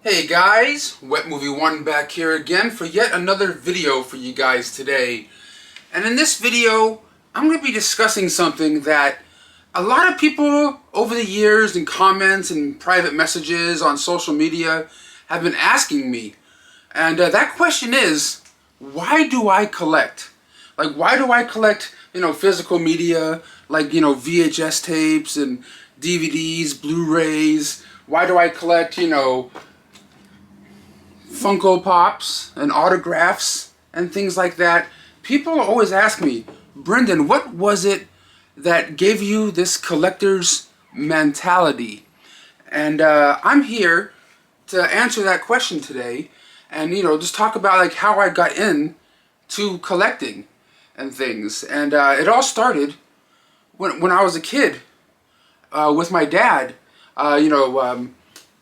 Hey guys, Wet Movie 1 back here again for yet another video for you guys today. And in this video, I'm going to be discussing something that a lot of people over the years in comments and private messages on social media have been asking me. And that question is, why do I collect? Like, why do I collect, physical media, like, VHS tapes and DVDs, Blu-rays? Why do I collect, Funko Pops and autographs and things like that? People always ask me, Brendan, what was it that gave you this collector's mentality? And I'm here to answer that question today, and just talk about like how I got into collecting and things. And it all started when I was a kid with my dad.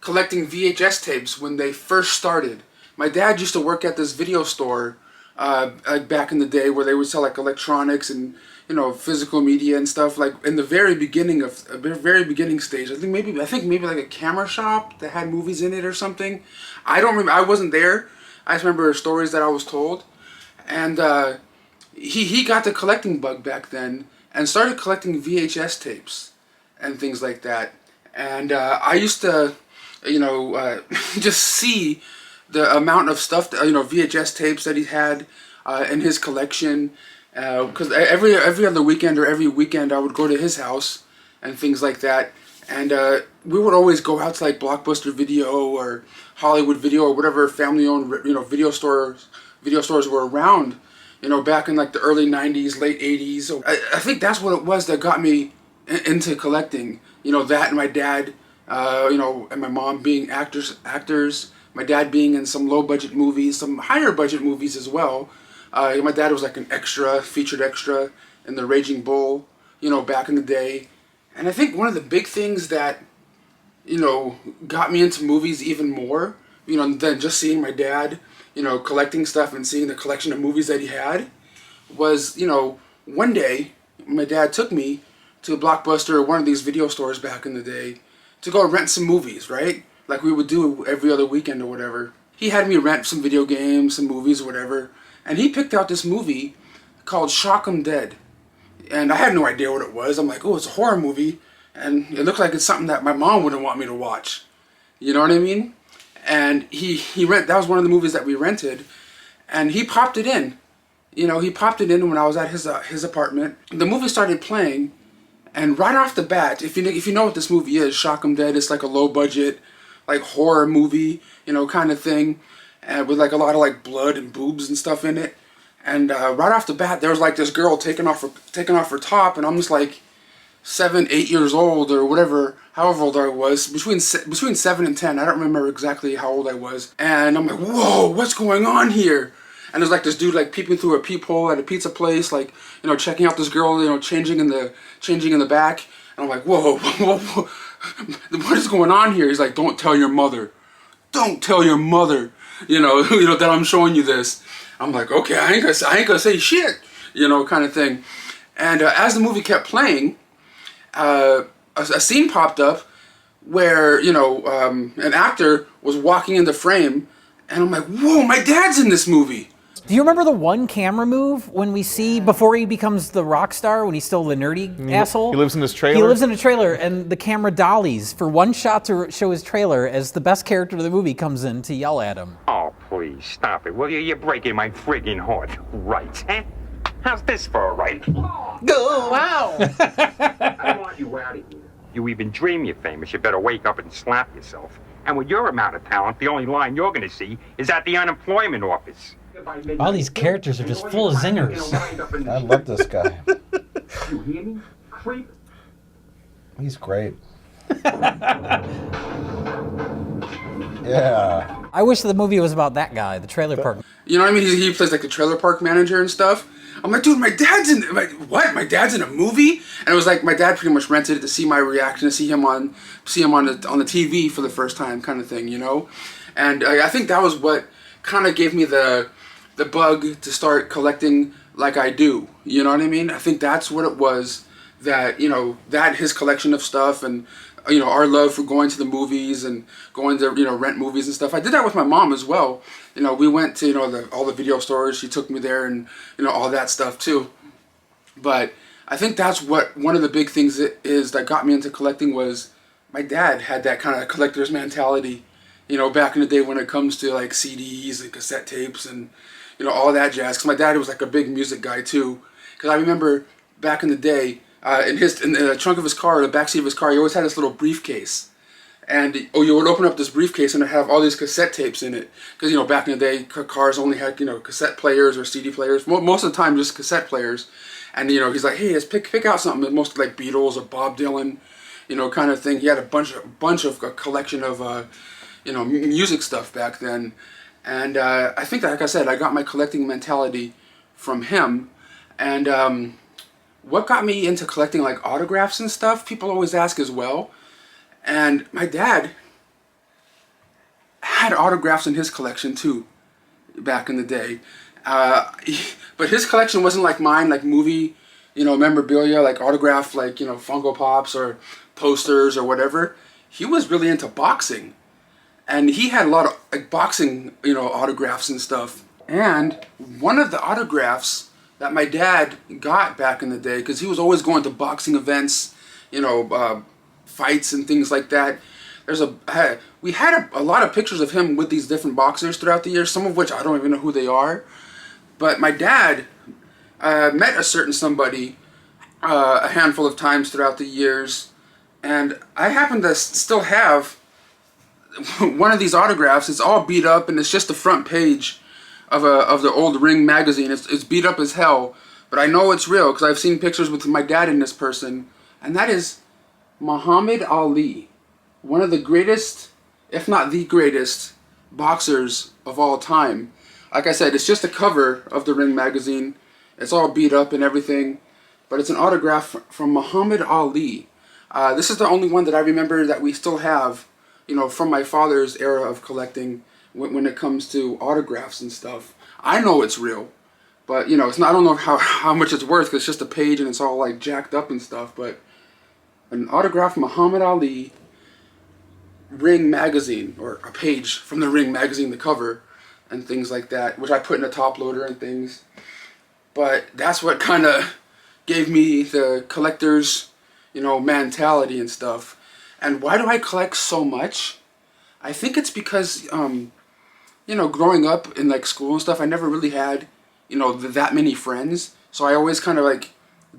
Collecting VHS tapes when they first started. My dad used to work at this video store back in the day where they would sell like electronics and physical media and stuff, like in the very beginning stage. I think maybe like a camera shop that had movies in it or something. I don't remember. I wasn't there. I just remember stories that I was told. And he got the collecting bug back then and started collecting VHS tapes and things like that. And I used to just see the amount of stuff, VHS tapes that he had in his collection. Because every other weekend or every weekend I would go to his house and things like that. And we would always go out to like Blockbuster Video or Hollywood Video or whatever family-owned video stores were around. Back in like the early '90s, late '80s. So I think that's what it was that got me into collecting. That and my dad. And my mom being actors, my dad being in some low-budget movies, some higher-budget movies as well. My dad was like an extra, featured extra in The Raging Bull, back in the day. And I think one of the big things that, got me into movies even more, than just seeing my dad, collecting stuff and seeing the collection of movies that he had, was, one day, my dad took me to a Blockbuster or one of these video stores back in the day, to go rent some movies, right? Like we would do every other weekend or whatever. He had me rent some video games, some movies, or whatever. And he picked out this movie called Shock 'Em Dead. And I had no idea what it was. I'm like, oh, it's a horror movie. And it looked like it's something that my mom wouldn't want me to watch. You know what I mean? And that was one of the movies that we rented. And he popped it in. He popped it in when I was at his apartment. The movie started playing. And right off the bat, if you know what this movie is, Shock 'Em Dead, it's like a low budget, like horror movie, kind of thing, and with like a lot of like blood and boobs and stuff in it. And right off the bat, there was like this girl taking off her top, and I'm just like 7, 8 years old or whatever, however old I was, between 7 and 10. I don't remember exactly how old I was. And I'm like, whoa, what's going on here? And there's like this dude like peeping through a peephole at a pizza place, like, checking out this girl, changing in the back. And I'm like, whoa, what is going on here? He's like, don't tell your mother. Don't tell your mother, that I'm showing you this. I'm like, okay, I ain't gonna say shit, kind of thing. And as the movie kept playing, a scene popped up where, an actor was walking into frame, and I'm like, whoa, my dad's in this movie. Do you remember the one camera move when we see, before he becomes the rock star, when he's still the nerdy asshole? He lives in this trailer? He lives in a trailer, and the camera dollies for one shot to show his trailer as the best character of the movie comes in to yell at him. Oh, please, stop it, will you? You're breaking my friggin' heart. Right, huh? How's this for a right? Oh, wow! I want you out of here. You even dream you're famous, you better wake up and slap yourself. And with your amount of talent, the only line you're gonna see is at the unemployment office. All these characters are just full of zingers. I love this guy. You hear me? Creep. He's great. Yeah. I wish the movie was about that guy, the trailer park. You know what I mean? He plays like the trailer park manager and stuff. I'm like, dude, my dad's in. Like, what? My dad's in a movie? And it was like my dad pretty much rented it to see my reaction, to see him on the TV for the first time, kind of thing, And I think that was what kind of gave me the bug to start collecting like I do. You know what I mean? I think that's what it was, that that his collection of stuff and our love for going to the movies and going to, rent movies and stuff. I did that with my mom as well. We went to, all the video stores. She took me there and, all that stuff too. But I think that's what one of the big things is that got me into collecting was my dad had that kind of collector's mentality, back in the day when it comes to like CDs and cassette tapes and, all that jazz. Because my dad was like a big music guy too. Because I remember back in the day, in the trunk of his car, the backseat of his car, he always had this little briefcase. And you would open up this briefcase and it have all these cassette tapes in it. Because back in the day, cars only had cassette players or CD players. Most of the time, just cassette players. And he's like, hey, let's pick out something. Mostly like Beatles or Bob Dylan, kind of thing. He had a bunch of a collection of music stuff back then. And I think that, like I said, I got my collecting mentality from him. And what got me into collecting like autographs and stuff, people always ask as well. And my dad had autographs in his collection too, back in the day. But his collection wasn't like mine, like movie, memorabilia, like autograph, like, Funko Pops or posters or whatever. He was really into boxing. And he had a lot of like boxing, autographs and stuff. And one of the autographs that my dad got back in the day, because he was always going to boxing events, fights and things like that. We had a lot of pictures of him with these different boxers throughout the years, some of which I don't even know who they are. But my dad met a certain somebody a handful of times throughout the years, and I happen to still have one of these autographs. It's all beat up, and it's just the front page of the old Ring magazine. It's beat up as hell, but I know it's real because I've seen pictures with my dad in this person, and that is Muhammad Ali, one of the greatest, if not the greatest, boxers of all time. Like I said, it's just a cover of the Ring magazine. It's all beat up and everything, but it's an autograph from Muhammad Ali. This is the only one that I remember that we still have, from my father's era of collecting when it comes to autographs and stuff. I know it's real, but, it's not, I don't know how much it's worth because it's just a page and it's all like jacked up and stuff, but an autograph Muhammad Ali Ring magazine, or a page from the Ring magazine, the cover, and things like that, which I put in a top loader and things. But that's what kind of gave me the collector's, mentality and stuff. And why do I collect so much? I think it's because, growing up in like school and stuff, I never really had, that many friends. So I always kind of like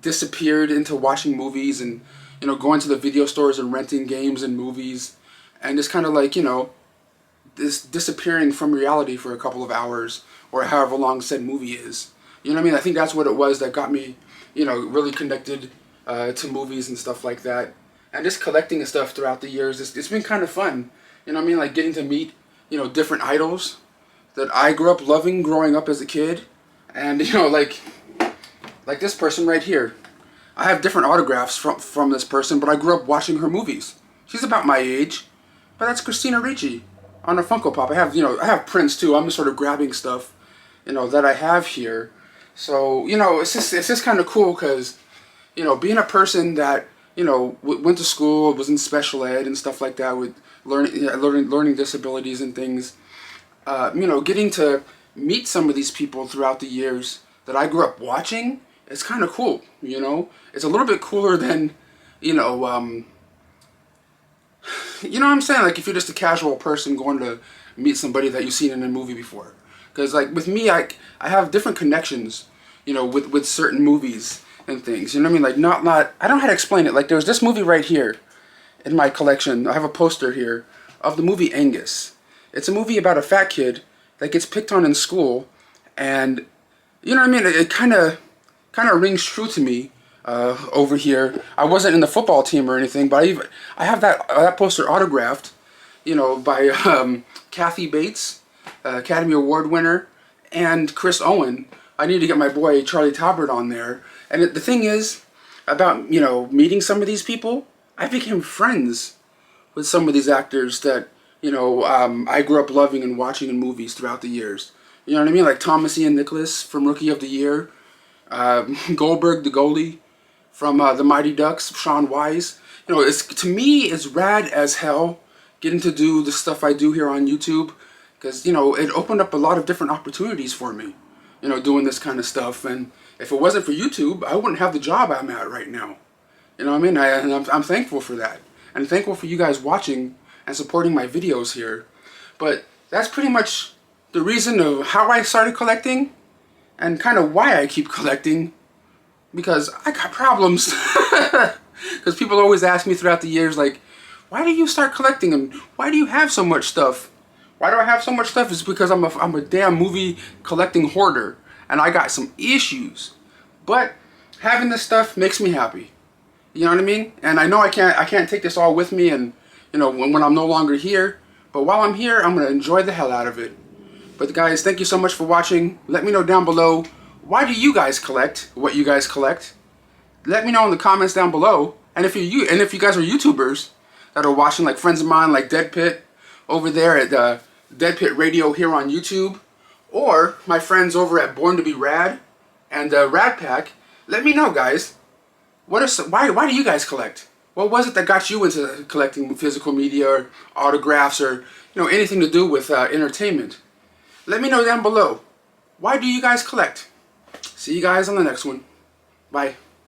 disappeared into watching movies and, going to the video stores and renting games and movies. And just kind of like, this disappearing from reality for a couple of hours or however long said movie is. You know what I mean? I think that's what it was that got me, really connected to movies and stuff like that. And just collecting and stuff throughout the years, it's been kind of fun. You know what I mean? Like getting to meet, different idols that I grew up loving growing up as a kid. And, like this person right here. I have different autographs from this person, but I grew up watching her movies. She's about my age, but that's Christina Ricci on a Funko Pop. I have prints too. I'm just sort of grabbing stuff, that I have here. So, it's just kind of cool because, being a person that, went to school, was in special ed and stuff like that with learning disabilities and things, getting to meet some of these people throughout the years that I grew up watching, it's kind of cool, It's a little bit cooler than, you know what I'm saying? Like if you're just a casual person going to meet somebody that you've seen in a movie before. Because like with me, I have different connections, with certain movies and things. You know what I mean? Like not I don't know how to explain it. Like there's this movie right here in my collection. I have a poster here of the movie Angus. It's a movie about a fat kid that gets picked on in school, and you know what I mean? It kind of rings true to me over here. I wasn't in the football team or anything, but I have that poster autographed, by Kathy Bates, Academy Award winner, and Chris Owen. I need to get my boy Charlie Talbert on there. And the thing is, about meeting some of these people, I became friends with some of these actors that I grew up loving and watching in movies throughout the years. You know what I mean? Like Thomas Ian Nicholas from Rookie of the Year, Goldberg the goalie from the Mighty Ducks, Sean Wise. you know, it's, to me, it's rad as hell getting to do the stuff I do here on YouTube, because, you know, it opened up a lot of different opportunities for me, you know, doing this kind of stuff. And if it wasn't for YouTube, I wouldn't have the job I'm at right now. You know what I mean? And I'm thankful for that. And thankful for you guys watching and supporting my videos here. But that's pretty much the reason of how I started collecting and kind of why I keep collecting. Because I got problems. Because people always ask me throughout the years, like, why do you start collecting and why do you have so much stuff? Why do I have so much stuff? It's because I'm a damn movie collecting hoarder. And I got some issues. But having this stuff makes me happy. You know what I mean? And I know I can't take this all with me, and you know, when I'm no longer here. But while I'm here, I'm gonna enjoy the hell out of it. But guys, thank you so much for watching. Let me know down below, why do you guys collect what you guys collect? Let me know in the comments down below. And if you guys are YouTubers that are watching, like friends of mine like Dead Pit over there at Dead Pit Radio here on YouTube, or my friends over at Born to Be Rad and Rad Pack, let me know, guys. Why do you guys collect? What was it that got you into collecting physical media or autographs or, you know, anything to do with entertainment? Let me know down below. Why do you guys collect? See you guys on the next one. Bye.